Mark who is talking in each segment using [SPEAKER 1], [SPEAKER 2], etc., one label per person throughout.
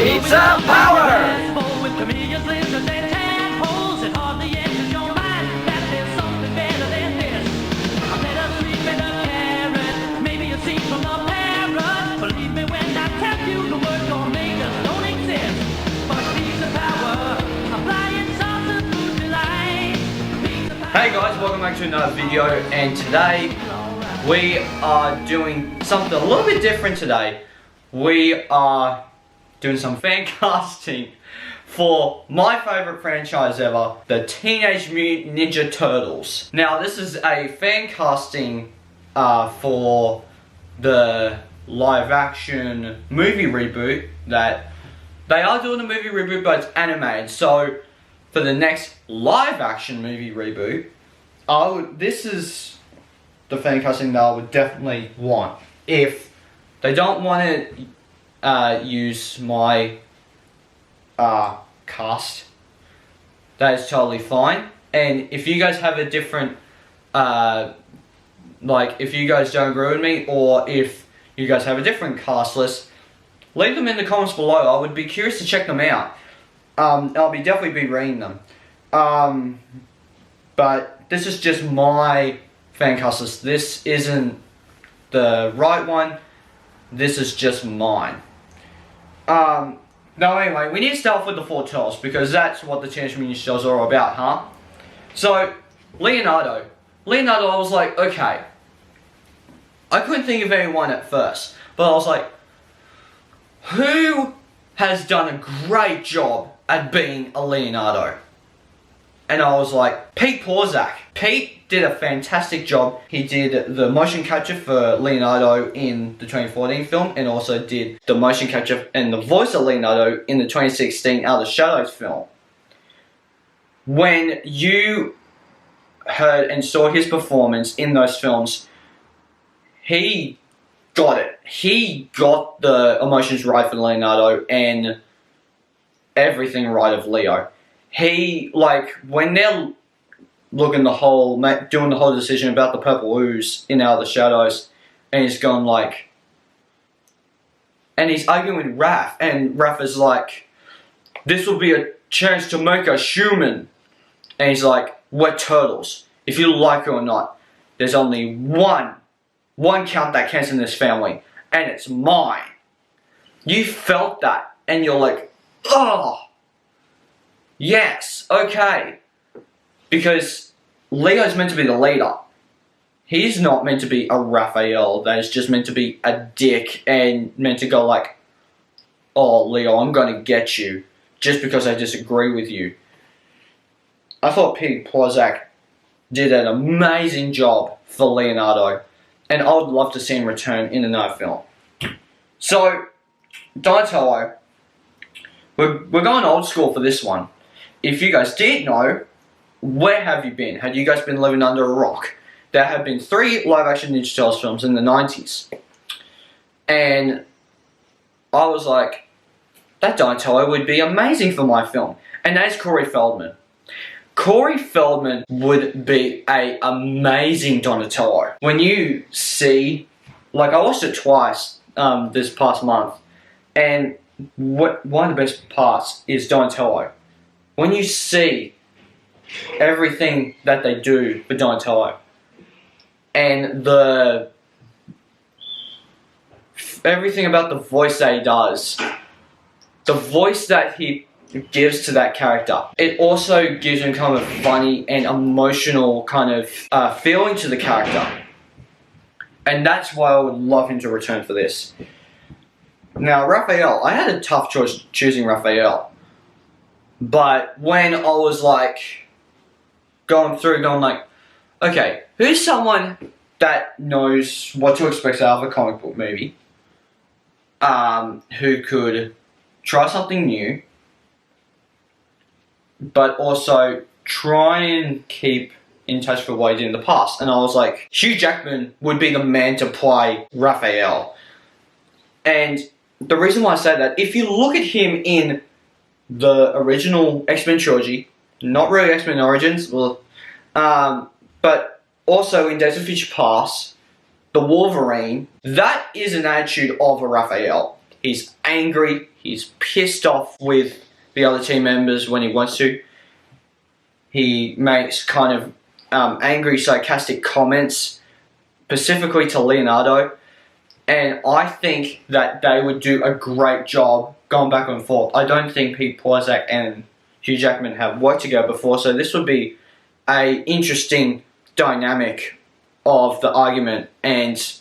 [SPEAKER 1] Pizza Power! Hey guys, welcome back to another video, and today we are doing something a little bit different today. We are doing some fan casting for my favorite franchise ever, the Teenage Mutant Ninja Turtles. Now this is a fan casting for the live action movie reboot that they are doing a movie reboot, but it's animated. So for the next live action movie reboot, this is the fan casting that I would definitely want. If they don't want to use my cast, that is totally fine. And if you guys have a different, like if you guys don't agree with me, or if you guys have a different cast list, leave them in the comments below. I would be curious to check them out. I'll definitely be reading them. But this is just my fan cast list. This isn't the right one. This is just mine. Now anyway, we need to start off with the four turtles, because that's what the Teenage Mutant Ninja Turtles are all about, huh? So, Leonardo, I was like, okay. I couldn't think of anyone at first, but I was like, who has done a great job at being a Leonardo? And I was like, Pete Porzak. Pete did a fantastic job. He did the motion capture for Leonardo in the 2014 film, and also did the motion capture and the voice of Leonardo in the 2016 Out of the Shadows film. When you heard and saw his performance in those films, he got it. He got the emotions right for Leonardo and everything right of Leo. He, like, when they're doing the whole decision about the purple ooze in Out of the Shadows, and he's going like, and he's arguing with Raph, and Raph is like, this will be a chance to make us human. And he's like, we're turtles. If you like it or not, there's only one count that counts in this family, and it's mine. You felt that, and you're like, oh, yes, okay. Because Leo's meant to be the leader. He's not meant to be a Raphael that is just meant to be a dick and meant to go like, oh, Leo, I'm gonna get you just because I disagree with you. I thought Pete Porzak did an amazing job for Leonardo, and I would love to see him return in another film. So, Donatello, we're going old school for this one. If you guys didn't know, where have you been? Had you guys been living under a rock? There have been 3 live-action Ninja Turtles films in the 90s. And I was like, that Donatello would be amazing for my film. And that is Corey Feldman. Corey Feldman would be an amazing Donatello. When you see, like, I watched it twice this past month, and one of the best parts is Donatello. When you see everything that they do for Donatello, and everything about the voice that he does, the voice that he gives to that character, it also gives him kind of a funny and emotional kind of feeling to the character. And that's why I would love him to return for this. Now, Raphael, I had a tough choice choosing Raphael. But when I was like, going like, okay, who's someone that knows what to expect out of a comic book movie, who could try something new, but also try and keep in touch with what he did in the past? And I was like, Hugh Jackman would be the man to play Raphael. And the reason why I say that, if you look at him in the original X-Men trilogy, not really X-Men Origins, well, but also in Days of Future Past, the Wolverine, that is an attitude of a Raphael. He's angry. He's pissed off with the other team members when he wants to. He makes kind of angry, sarcastic comments, specifically to Leonardo. And I think that they would do a great job going back and forth. I don't think Pete Porzak and Hugh Jackman have worked together before, so this would be an interesting dynamic of the argument, and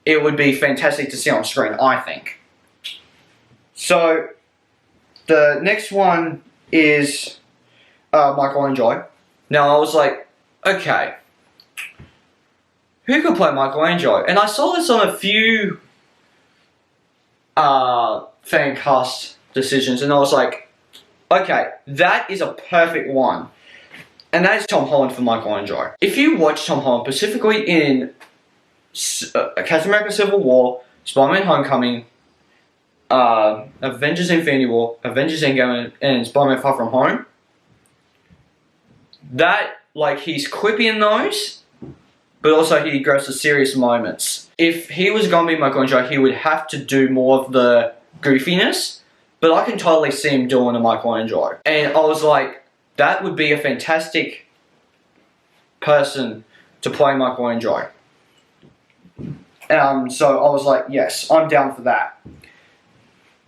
[SPEAKER 1] it would be fantastic to see on screen, I think. So, the next one is Michael and Joy. Now, I was like, okay, who could play Michelangelo? And I saw this on a few fan cast decisions, and I was like, okay, that is a perfect one. And that is Tom Holland for Michelangelo. If you watch Tom Holland, specifically in Captain America Civil War, Spider-Man Homecoming, Avengers Infinity War, Avengers Endgame, and Spider-Man Far From Home, that, like, he's quippy in those, but also he goes to serious moments. If he was going to be Michelangelo, he would have to do more of the goofiness, but I can totally see him doing a Michelangelo. And I was like, that would be a fantastic person to play Michelangelo. So I was like, yes, I'm down for that.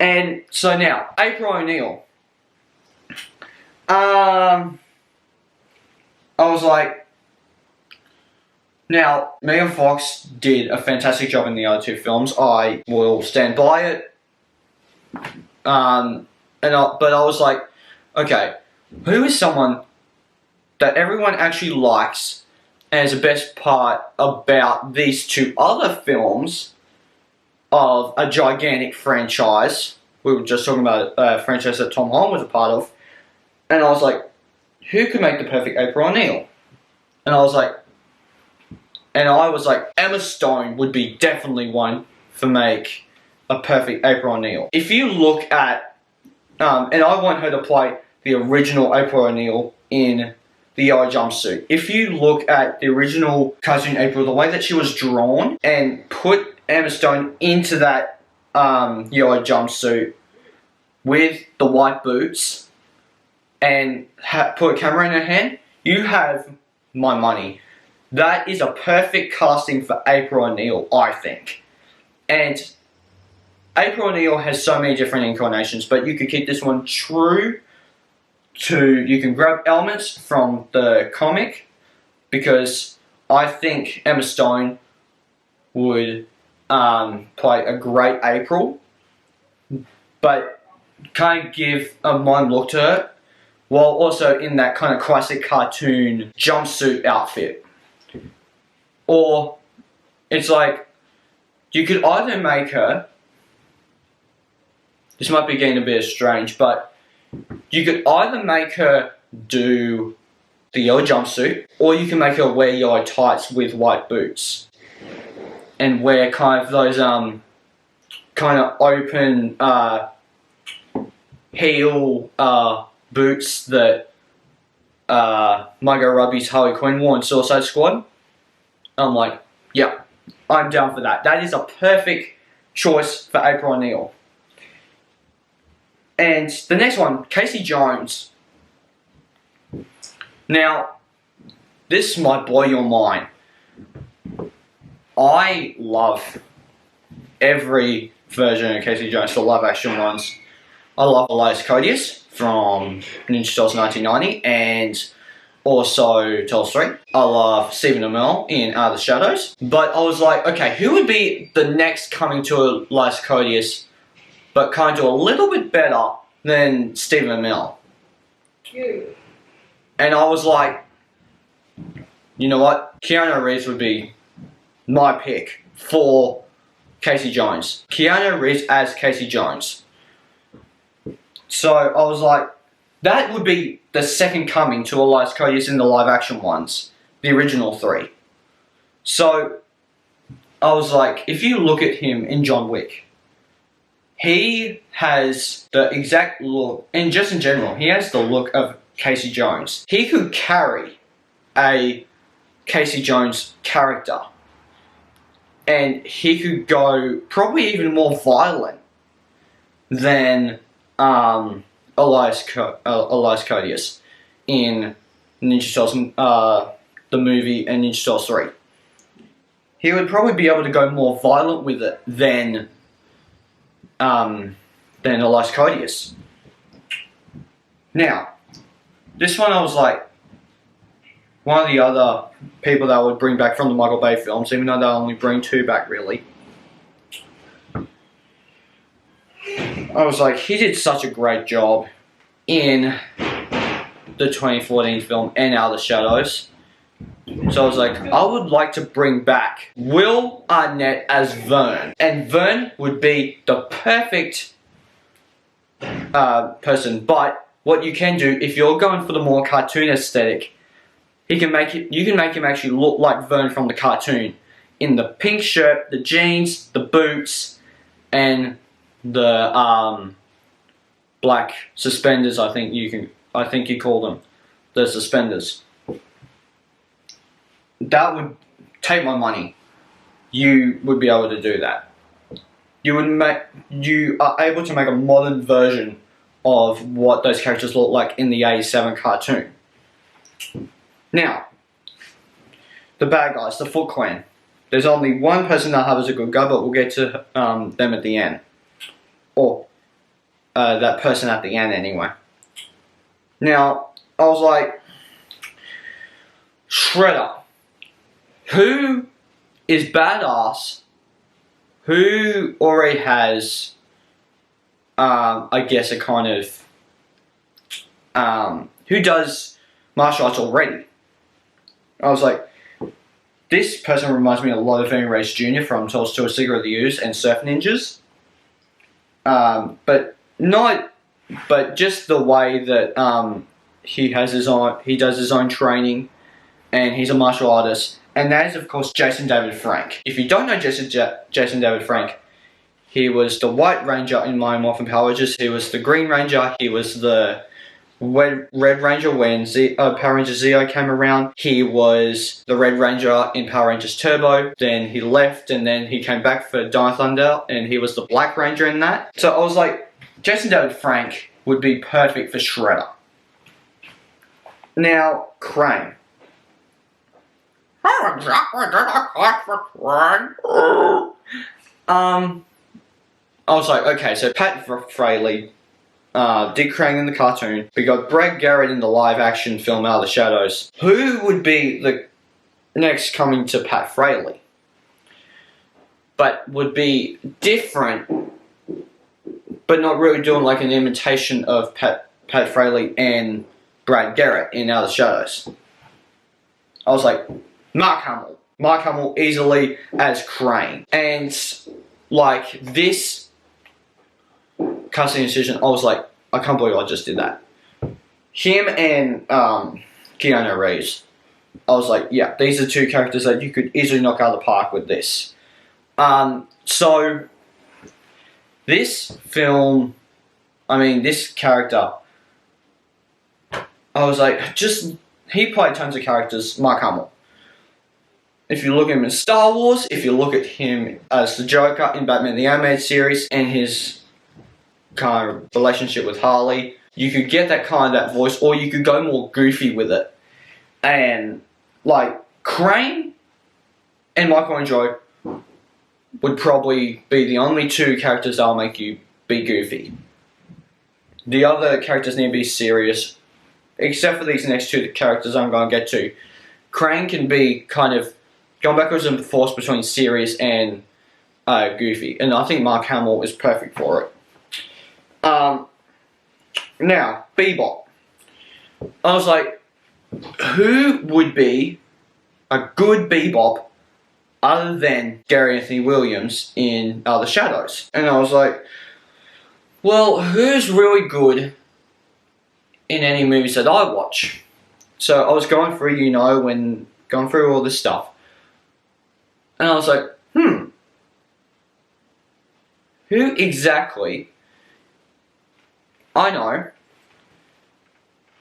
[SPEAKER 1] And so now, April O'Neil. I was like, now, Megan Fox did a fantastic job in the other two films. I will stand by it. But I was like, okay, who is someone that everyone actually likes and is the best part about these two other films of a gigantic franchise? We were just talking about a franchise that Tom Holland was a part of. And I was like, who could make the perfect April O'Neil? And I was like, Emma Stone would be definitely one for make a perfect April O'Neil. If you look at, and I want her to play the original April O'Neil in the yellow jumpsuit. If you look at the original cartoon April, the way that she was drawn, and put Emma Stone into that yellow jumpsuit with the white boots, and put a camera in her hand, you have my money. That is a perfect casting for April O'Neil, I think. And April O'Neil has so many different incarnations, but you could keep this one true to, you can grab elements from the comic, because I think Emma Stone would play a great April, but kind of give a modern look to her, while also in that kind of classic cartoon jumpsuit outfit. Or, it's like, you could either make her, this might be getting a bit strange, but you could either make her do the yellow jumpsuit, or you can make her wear yellow tights with white boots. And wear kind of those, kind of open, heel, boots that, Margot Robbie's Harley Quinn wore in Suicide Squad. I'm like, yeah, I'm down for that. That is a perfect choice for April O'Neil. And the next one, Casey Jones. Now, this might blow your mind. I love every version of Casey Jones, the live action ones. I love Elias Koteas from Ninja Turtles 1990 and also Turtles 3. I love Stephen Amell in The Shadows. But I was like, okay, who would be the next coming to Elias Koteas, but kind of do a little bit better than Stephen Amell?
[SPEAKER 2] Cute.
[SPEAKER 1] And I was like, you know what? Keanu Reeves would be my pick for Casey Jones. Keanu Reeves as Casey Jones. So I was like, that would be the second coming to Elias Koteas in the live action ones. The original 3. So I was like, if you look at him in John Wick, he has the exact look, and just in general, he has the look of Casey Jones. He could carry a Casey Jones character. and he could go probably even more violent than Elias Codius in Ninja Turtles, the movie, and Ninja Turtles 3. He would probably be able to go more violent with it than Elias Codius. Now, this one I was like, one of the other people that I would bring back from the Michael Bay films, even though they only bring 2 back really. I was like, he did such a great job in the 2014 film and Out of the Shadows. So I was like, I would like to bring back Will Arnett as Vern. And Vern would be the perfect person. But what you can do, if you're going for the more cartoon aesthetic, you can make him actually look like Vern from the cartoon. In the pink shirt, the jeans, the boots, and the black suspenders. I think you call them the suspenders. That would take my money. You would be able to do that. You are able to make a modern version of what those characters look like in the 87 cartoon. Now, the bad guys, the Foot Clan. There's only one person that I have as a good guy, but we'll get to them at the end. Or that person at the end anyway. Now, I was like, Shredder. Who is badass, who already has, I guess, a kind of, who does martial arts already. I was like, this person reminds me a lot of Vinny Race Jr. from Turtles 2: A Secret of the Ooze and Surf Ninjas. But just the way that he does his own training, and he's a martial artist. And that is, of course, Jason David Frank. If you don't know Jason David Frank, he was the White Ranger in Mighty Morphin Power Rangers. He was the Green Ranger. He was the Red Ranger when Power Rangers Zeo came around. He was the Red Ranger in Power Rangers Turbo. Then he left, and then he came back for Dino Thunder, and he was the Black Ranger in that. So I was like, Jason David Frank would be perfect for Shredder. Now, Crane. How exactly did I catch for Crane? I was like, okay, so Pat Fraley did Crane in the cartoon. We got Brad Garrett in the live-action film Out of the Shadows. Who would be the next coming to Pat Fraley? But would be different, but not really doing like an imitation of Pat Fraley and Brad Garrett in Out of the Shadows. I was like, Mark Hamill easily as Crane. And like this casting decision, I was like, I can't believe I just did that. Him and Keanu Reeves. I was like, yeah, these are 2 characters that you could easily knock out of the park with this. So this film, this character, I was like, he played tons of characters, Mark Hamill. If you look at him in Star Wars, if you look at him as the Joker in Batman the Animated Series, and his kind of relationship with Harley, you could get that voice, or you could go more goofy with it. And, like, Crane and Michelangelo would probably be the only 2 characters that'll make you be goofy. The other characters need to be serious, except for these next 2 characters I'm going to get to. Crane can be kind of going backwards and forth between serious and goofy, and I think Mark Hamill is perfect for it. Now, Bebop. I was like, who would be a good Bebop other than Gary Anthony Williams in Out of the Shadows? And I was like, well, who's really good in any movies that I watch? So I was going through, when going through all this stuff. And I was like, who exactly? I know.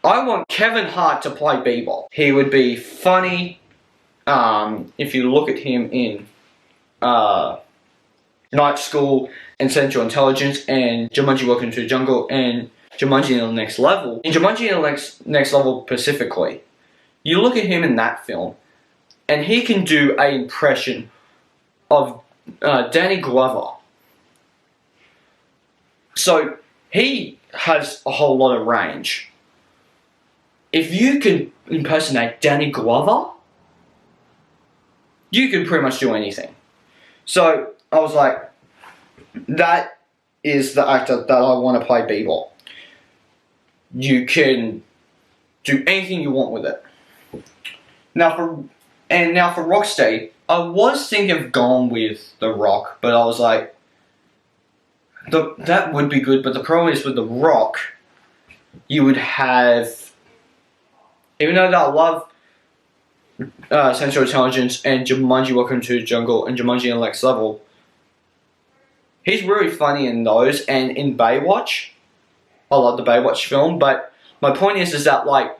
[SPEAKER 1] I want Kevin Hart to play Bebop. He would be funny. If you look at him in Night School and Central Intelligence and Jumanji Welcome to the Jungle and Jumanji in the Next Level. In Jumanji in the Next Level specifically, you look at him in that film and he can do an impression of Danny Glover. So he has a whole lot of range. If you can impersonate Danny Glover, you can pretty much do anything. So I was like, that is the actor that I want to play Bebop. You can do anything you want with it. Now for Rocksteady, I was thinking of going with The Rock, but I was like, that would be good, but the problem is with The Rock, you would have, even though I love Central Intelligence and Jumanji Welcome to the Jungle and Jumanji in the Next Level, he's really funny in those, and in Baywatch, I love the Baywatch film, but my point is that, like,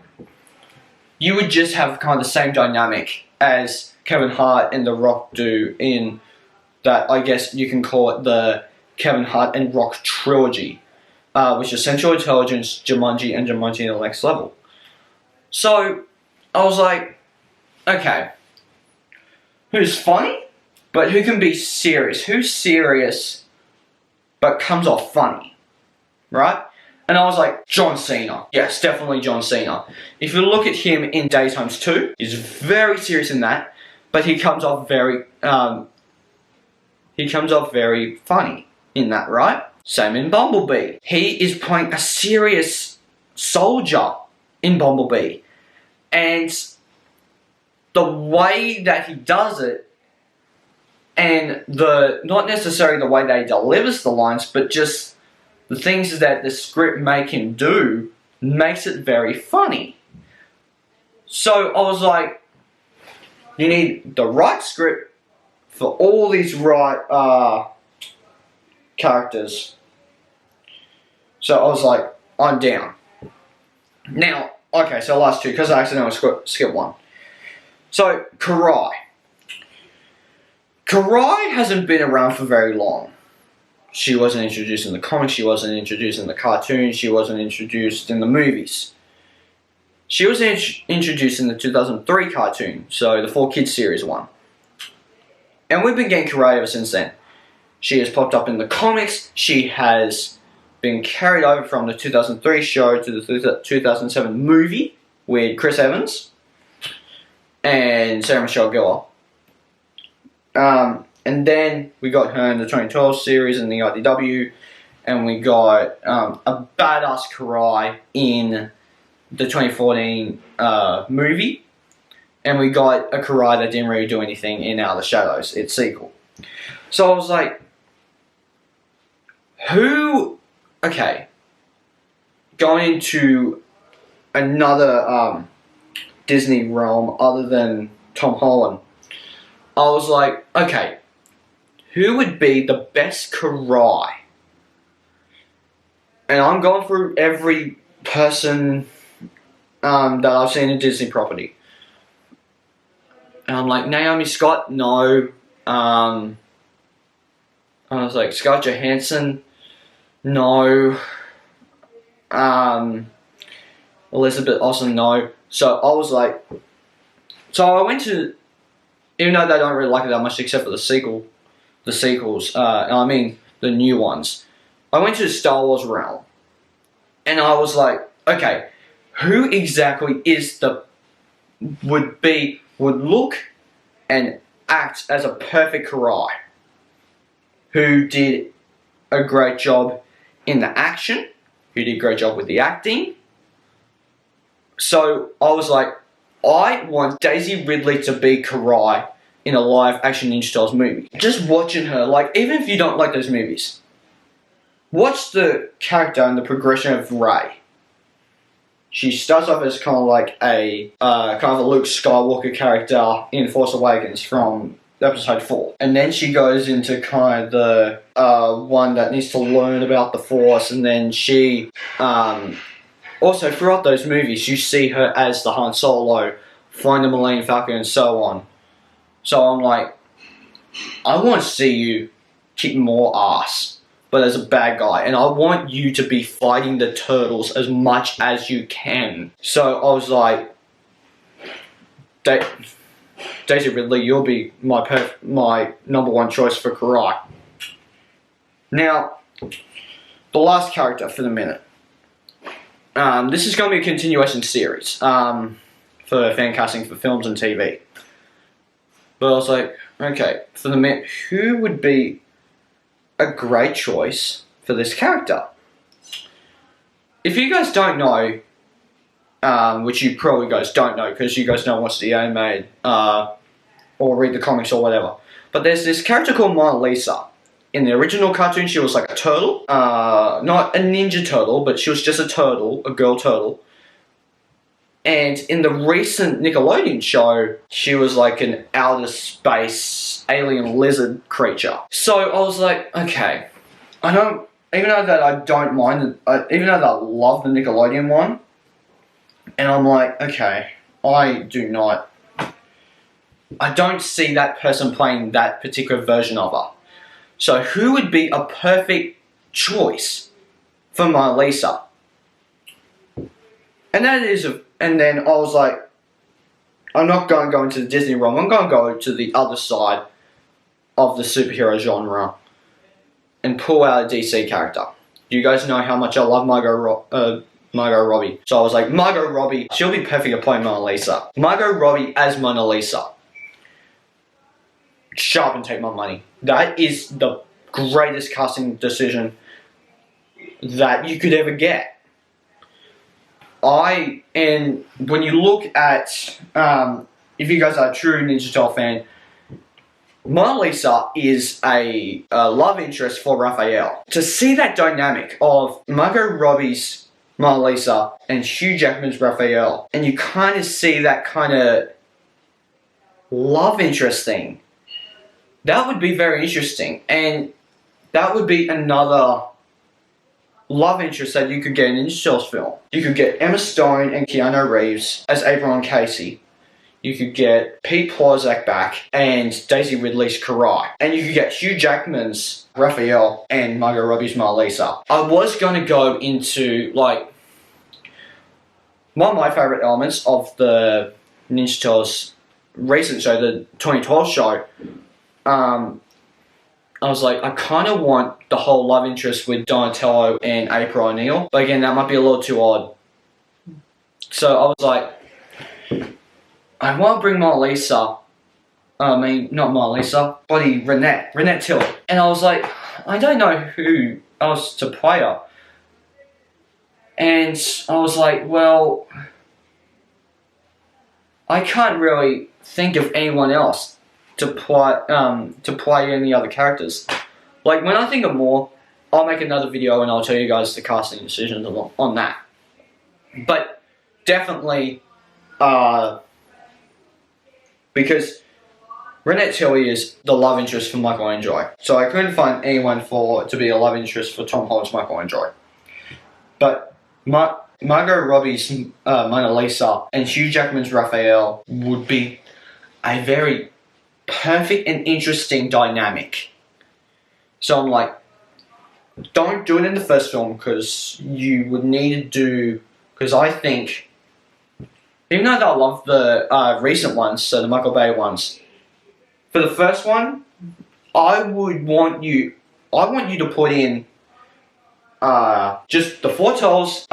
[SPEAKER 1] you would just have kind of the same dynamic as Kevin Hart and The Rock do in that, I guess you can call it the Kevin Hart and Rock trilogy, which is Central Intelligence, Jumanji, and Jumanji in the Next Level. So, I was like, okay, who's funny, but who can be serious? Who's serious, but comes off funny, right? And I was like, John Cena. Yes, definitely John Cena. If you look at him in Daytimes 2, he's very serious in that, but he comes off very funny in that, right? Same in Bumblebee. He is playing a serious soldier in Bumblebee. And the way that he does it, and not necessarily the way that he delivers the lines, but just the things that the script make him do, makes it very funny. So I was like, you need the right script for all these right characters. So I was like, I'm down. Now, okay, so last two, because I accidentally skipped one. So, Karai. Karai hasn't been around for very long. She wasn't introduced in the comics, she wasn't introduced in the cartoons, she wasn't introduced in the movies. She was introduced in the 2003 cartoon, so the 4Kids series one. And we've been getting Karai ever since then. She has popped up in the comics, she has been carried over from the 2003 show to the 2007 movie with Chris Evans and Sarah Michelle Gellar. And then we got her in the 2012 series in the IDW, and we got a badass Karai in the 2014 movie, and we got a Karai that didn't really do anything in Out of the Shadows, its sequel. So I was like, okay, going into another Disney realm other than Tom Holland, I was like, okay, who would be the best Karai? And I'm going through every person that I've seen in Disney property. And I'm like, Naomi Scott, no. I was like, Scarlett Johansson, no. Elizabeth Olsen, no. So I was like, so I went to, even though they don't really like it that much except for the sequels, I mean the new ones, I went to the Star Wars realm, and I was like, okay, who exactly would look and act as a perfect Karai, who did a great job in the action, who did a great job with the acting. So I was like, I want Daisy Ridley to be Karai in a live action Ninja Turtles movie. Just watching her, like, even if you don't like those movies, watch the character and the progression of Rey. She starts off as kind of like a Luke Skywalker character in Force Awakens from episode 4. And then she goes into kind of the one that needs to learn about the Force, and then she also throughout those movies you see her as the Han Solo, flying the Millennium Falcon and so on. So I'm like, I want to see you kick more ass, but as a bad guy, and I want you to be fighting the turtles as much as you can. So I was like, Daisy Ridley, you'll be my number one choice for Karai. Now, the last character for the minute. This is going to be a continuation series for fan casting for films and TV. But I was like, okay, for the minute, who would be a great choice for this character? If you guys don't know, which you probably guys don't know because you guys don't watch the anime or read the comics or whatever, but there's this character called Mona Lisa. In the original cartoon, she was like a turtle, not a ninja turtle, but she was just a turtle, a girl turtle. And in the recent Nickelodeon show, she was like an outer space alien lizard creature. So I was like, okay, even though that I don't mind, even though that I love the Nickelodeon one, and I'm like, okay, I don't see that person playing that particular version of her. So who would be a perfect choice for Mona Lisa? And then I was like, I'm not going to go into the Disney realm. I'm going to go to the other side of the superhero genre and pull out a DC character. You guys know how much I love Margot Robbie. So I was like, Margot Robbie, she'll be perfect to play Mona Lisa. Margot Robbie as Mona Lisa. Sharp and take my money. That is the greatest casting decision that you could ever get. And when you look at, if you guys are a true Ninja Turtle fan, Mona Lisa is a love interest for Raphael. To see that dynamic of Margot Robbie's Mona Lisa and Hugh Jackman's Raphael, and you kind of see that kind of love interest thing, that would be very interesting. And that would be another love interest that you could get in a Ninja Turtles film. You could get Emma Stone and Keanu Reeves as April and Casey. You could get Pete Plozak back and Daisy Ridley's Karai. And you could get Hugh Jackman's Raphael and Margot Robbie's Mona Lisa. I was going to go into, like, one of my favourite elements of the Ninja Turtles recent show, the 2012 show, I was like, I kind of want the whole love interest with Donatello and April O'Neil. But again, that might be a little too odd. So I was like, I want to bring Mona Lisa. Not Mona Lisa, bloody Renette Tilly. And I was like, I don't know who else to play her. And I was like, well, I can't really think of anyone else to play any other characters. Like, when I think of more, I'll make another video and I'll tell you guys the casting decisions on that. But definitely, because Renette Tilly is the love interest for Michelangelo. So I couldn't find anyone to be a love interest for Tom Holland's Michelangelo. But Margot Robbie's Mona Lisa and Hugh Jackman's Raphael would be a very perfect and interesting dynamic. So I'm like, don't do it in the first film because you would need to do, because I think, even though I love the recent ones, so the Michael Bay ones, for the first one, I want you to put in just the four Turtles,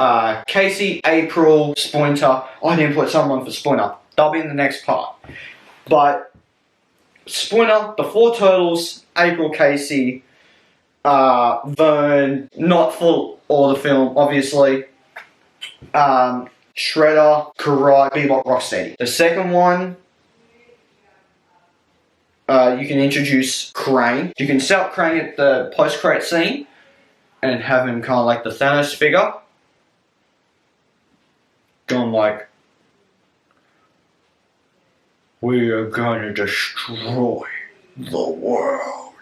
[SPEAKER 1] Casey, April, Splinter. I didn't put someone for Splinter. That'll be in the next part. But Splinter, the four Turtles, April, Casey, Vern, not for all the film, obviously. Shredder, Karai, Bebop, Rocksteady. The second one, you can introduce Crane. You can set up Crane at the post-credit scene and have him kind of like the Thanos figure. Going like, we are going to destroy the world.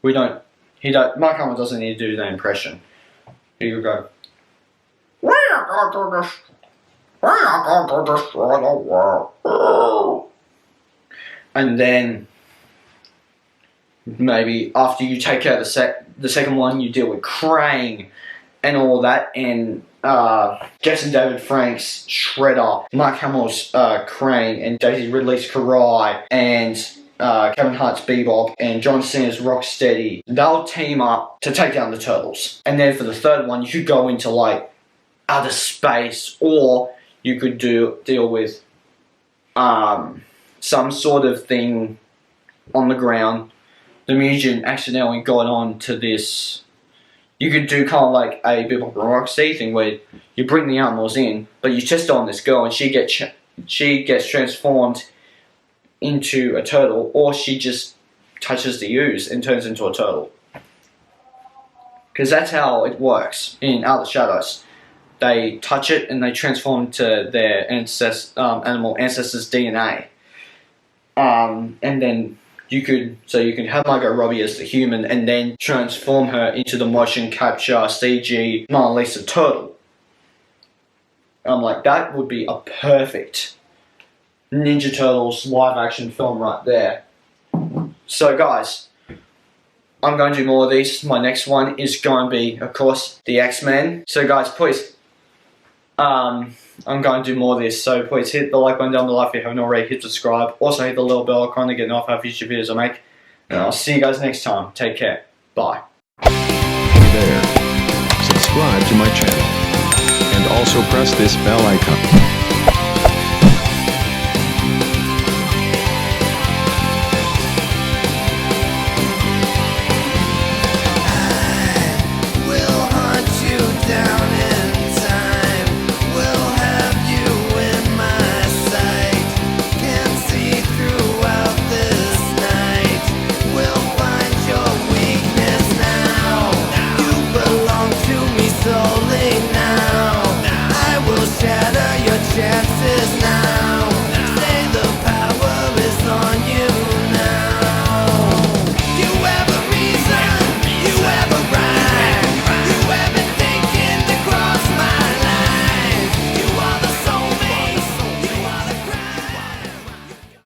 [SPEAKER 1] Mark Hamill doesn't need to do that impression. He would go, we are going to destroy the world. And then maybe after you take care of the second one, you deal with Krang and all that, and Jason David Frank's Shredder, Mark Hamill's Krang, and Daisy Ridley's Karai, and Kevin Hart's Bebop, and John Cena's Rocksteady. They'll team up to take down the Turtles. And then for the third one, you could go into like outer space, or you could deal with some sort of thing on the ground. The mutant accidentally got on to this. You could do kind of like a Bebop and Rocksteady thing where you bring the animals in, but you test on this girl and she gets transformed into a turtle, or she just touches the ooze and turns into a turtle. Because that's how it works in Outer Shadows. They touch it and they transform to their animal ancestors' DNA. And then you could have Margot Robbie as the human and then transform her into the motion capture CG Mona Lisa turtle. I'm like, that would be a perfect Ninja Turtles live action film right there. So guys, I'm going to do more of these. My next one is going to be, of course, the X-Men. So guys, please, I'm going to do more of this, so please hit the like button down below if you haven't already. Hit subscribe. Also hit the little bell icon to get notified of future videos I make. And I'll see you guys next time. Take care. Bye.
[SPEAKER 2] Hey there. Subscribe to my channel. And also press this bell icon.